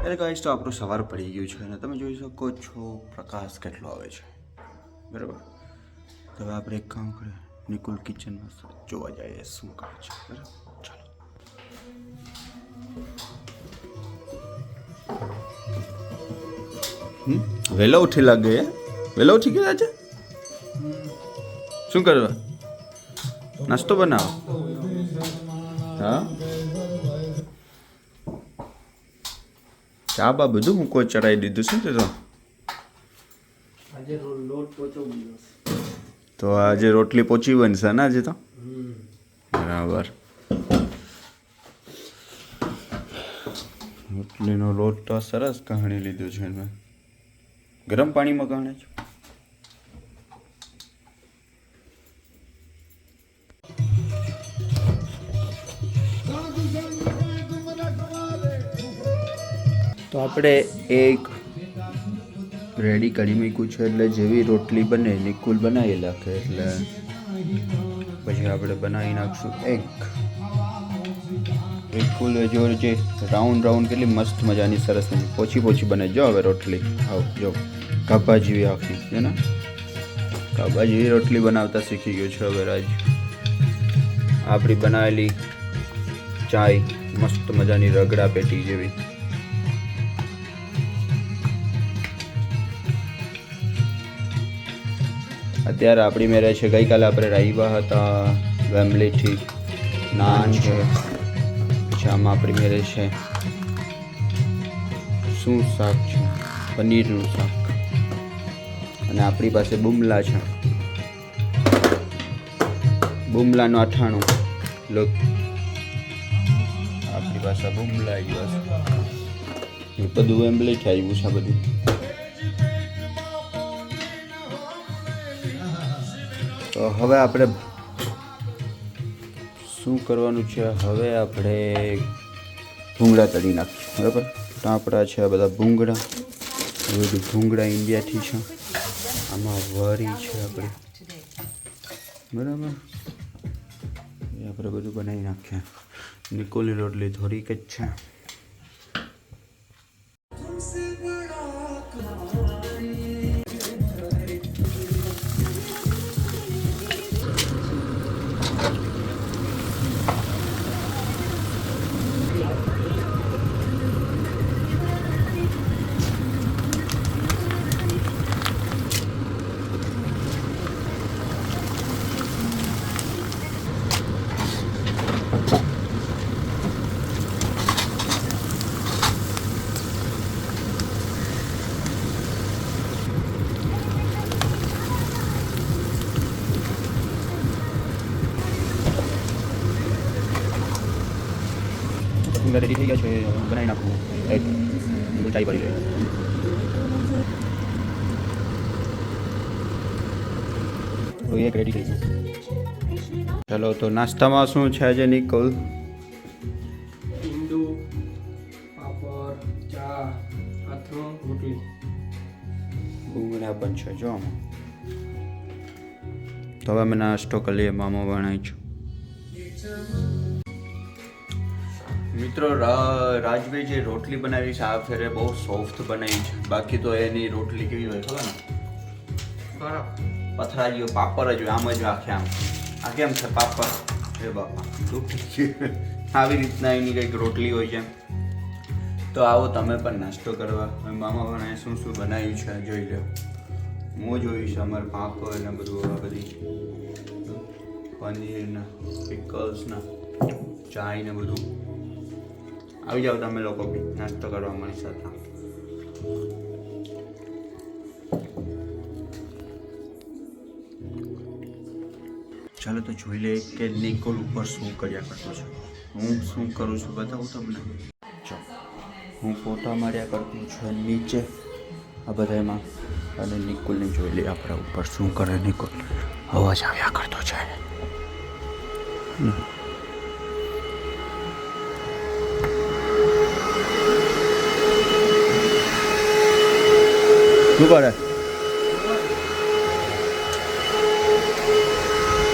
એટલે ગાઈસ તો આપણું સવાર પડી ગયું છે અને તમે જોઈ શકો છો પ્રકાશ કેટલો આવે છે બરાબર. તો હવે આપણે એક કામ કરીએ, નિકુલ કિચનમાં જોવા જઈએ શું કરે છે બરાબર. ચાલો. વહેલો ઉઠી લાગે, વહેલો ઉઠી ગયા છે. શું કરવા? નાસ્તો બનાવો. હા, ચા બા બધું મૂકો ચડાવી દીધું શું તે તો આજે રોટલી પોચી બનશે ને આજે તો બરાબર. રોટલીનો લોટ તો સરસ કહાણી લીધો છે મેં, ગરમ પાણીમાં કહાણે છે. તો આપણે એક રેડી કરી મૂક્યું છે એટલે જેવી રોટલી બને નિકુલ બનાવી નાખે એટલે પછી આપણે બનાવી નાખશું એક નિકુલ જો જે રાઉન્ડ કેટલી મસ્ત મજાની સરસ પોચી પોચી બને. જો હવે રોટલી આવ જો કાપા જેવી આખી છે ને, કાપા જેવી રોટલી બનાવતા શીખી ગયો છે હવે રાજ. આપણી બનાવેલી ચાય મસ્ત મજાની રગડા પેટી જેવી. અત્યારે આપણી મેરે છે, ગઈકાલે આપણે રાઈવા હતા વેમ્બલીથી, નાન છે, પછી આમાં આપણી મેરે છે શું શાક છે, પનીરનું શાક, અને આપણી પાસે બુમલા છે, બુમલાનું અઠાણું. લોક આપણી પાસે બુમલા આવ્યા છે, બધું વેમ્બલીથી આવ્યું છે બધું. તો હવે આપણે શું કરવાનું છે, હવે આપણે ભૂંગળા તળી નાખીશું બરાબર. તો આપણા છે આ બધા ભૂંગળા, બધું ભૂંગળા ઇન્ડિયાથી છે. આમાં વરી છે આપણે બરાબર, એ આપણે બધું બનાવી નાખીએ. નિકોલની રોટલી થોડીક જ છે. રેડી થઈ ગયા છે, બનાવી નાખવું એક ચાય પડી જાય. તો એક રેડી થઈ ગયું. ચાલો તો નાસ્તામાં શું છે આજે નિકોલ? ઈંડુ, પાપડ, ચા, અથાણું, રોટલી. ભૂંગળા પણ છે જો આમાં. તો હવે અમે નાસ્તો કરી લઈએ, મામા બનાવી છું. મિત્રો રાજભાઈ જે રોટલી બનાવી છે આ ફેરે બહુ સોફ્ટ બનાવી છે, બાકી તો એની રોટલી કેવી હોય ખબર ને, પથરા જેવો પાપડ જ હોય, આમ જ રાખે આમ. આ કેમ છે પાપડ? એ બાપા આવી રીતના એની કંઈક રોટલી હોય છે. તો આવો તમે પણ નાસ્તો કરવા. મામા બનાવે શું શું બનાવ્યું છે જોઈ લો. હું જોઈશ અમારે પાપડ ને બધું, આ બધી પનીરના પિકલ્સના ચાય ને બધું. આવી જાઓ તમે લોકો બી નાસ્તો કરવા અમારી સાથે. ચાલો તો જોઈ લે કે નિકોલ ઉપર શું કર્યા કરતો છે. હું શું કરું છું બતાવું તમને. ચાલો હું ફોટા માર્યા કરતું છું નીચે આ બધામાં, અને નિકોલને જોઈ લે આપણા ઉપર શું કરે. નિકોલ અવાજ આવ્યા કરતો છે. શું કરે?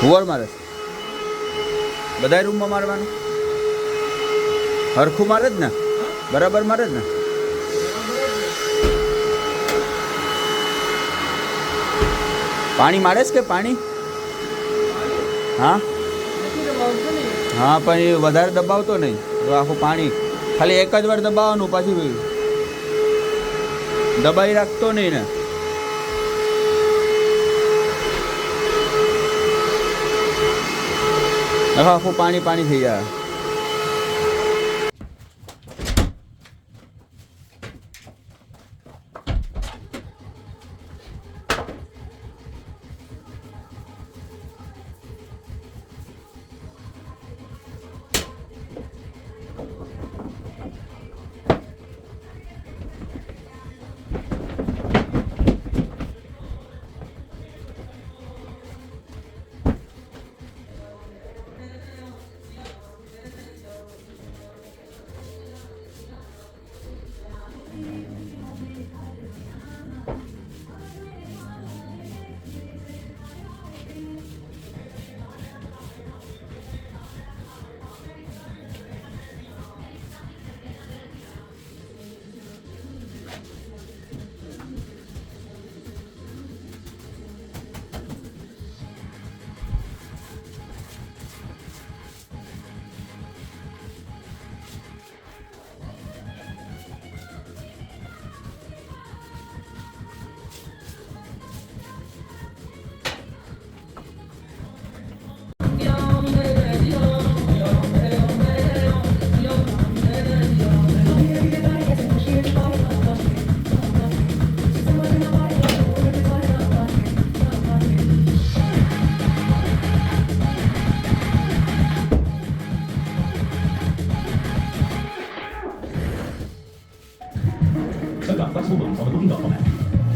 હુવર મારે બધા રૂમમાં મારવાનું હરખું મારે જ ને, બરાબર મારે જ ને. પાણી મારેશ કે પાણી હા નથી દબાવતો ને. હા પણ એ વધારે દબાવતો નહીં તો આખું પાણી ખાલી એક જ વાર દબાવવાનું પાછી દબાઈ રાખતો નહીં ને આખું પાણી પાણી થઈ જાય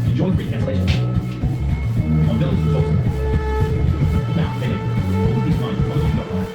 Enjoy free cancellation. Mobility total. Now, finish. Mobility fine. Mobility.com.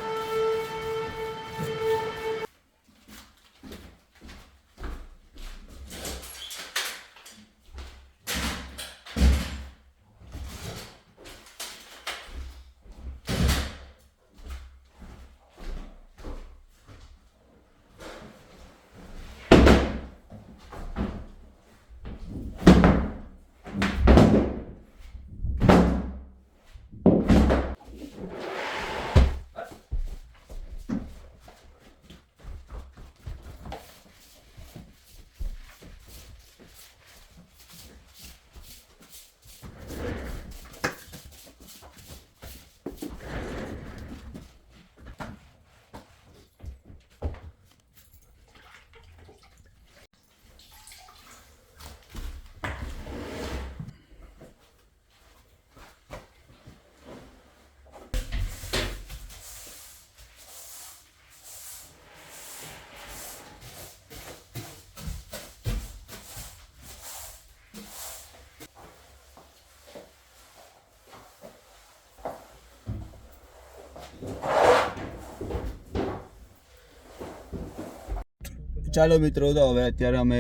ચાલો મિત્રો તો હવે અત્યારે અમે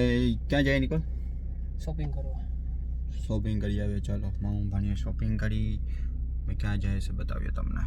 ક્યાં જઈએ નિકોલ શોપિંગ કરવા. શોપિંગ કરી આવીએ ચાલો હું ભાણીએ શોપિંગ કરી અમે ક્યાં જાય છે બતાવીએ તમને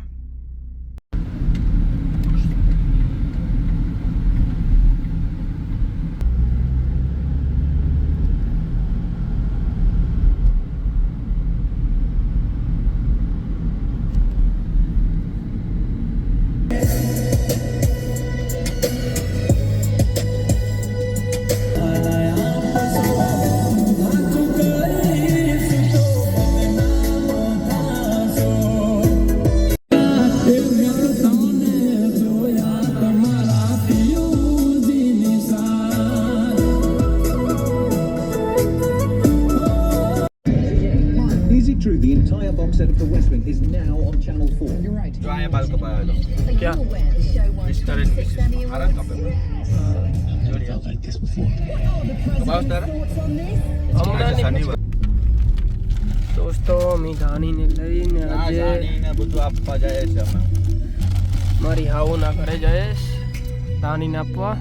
True, the entire box set of The West Wing is now on Channel 4. You're right. જો અહીંયા બાલ કપાવેલો ક્યાં? મિસ્ટર એન્ડ મિસિસ મારા જ કપાવેલો કપાવ તારા હમણાં આજે શનિવાર દોસ્તો અમે ધાણીને લઈને આ આજે જાણીને બધું આપવા જાય છે અમે મારી હાઉના ઘરે જઈશ ધાણીને આપવા.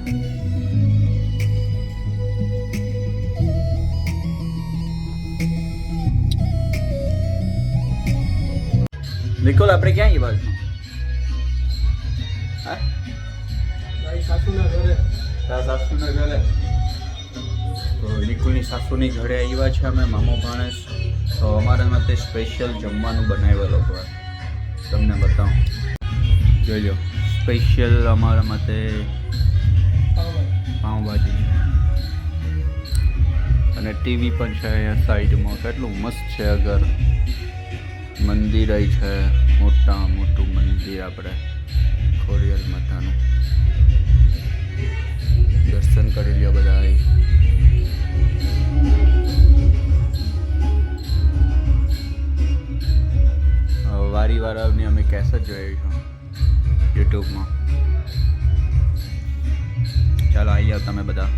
નિકોલ આપણે ક્યાં ગયા બાજુ હા મારી સાસુના ઘરે. તારા સાસુના ઘરે તો નિકુલની સાસુની ઘરે આવ્યા છે અમે મામો ભાણેજ. તો અમારા માટે સ્પેશિયલ જમવાનું બનાવ્યું લોકોએ. તમને બતાવું, જોઈ લો. સ્પેશિયલ અમારા માટે પાઉંભાજી અને ટીવી પણ છે અહીંયા સાઈડમાં. કેટલું મસ્ત છે. અગર મંદિર અહીં છે, મોટું મંદિર આપણે ખોડિયાર માતાનું. દર્શન કરી લ્યો બધા અહીં. વારીવાળાની અમે કેસેટ જોઈ છું યુટ્યુબમાં. ચાલો આવી જાઓ તમે બધા.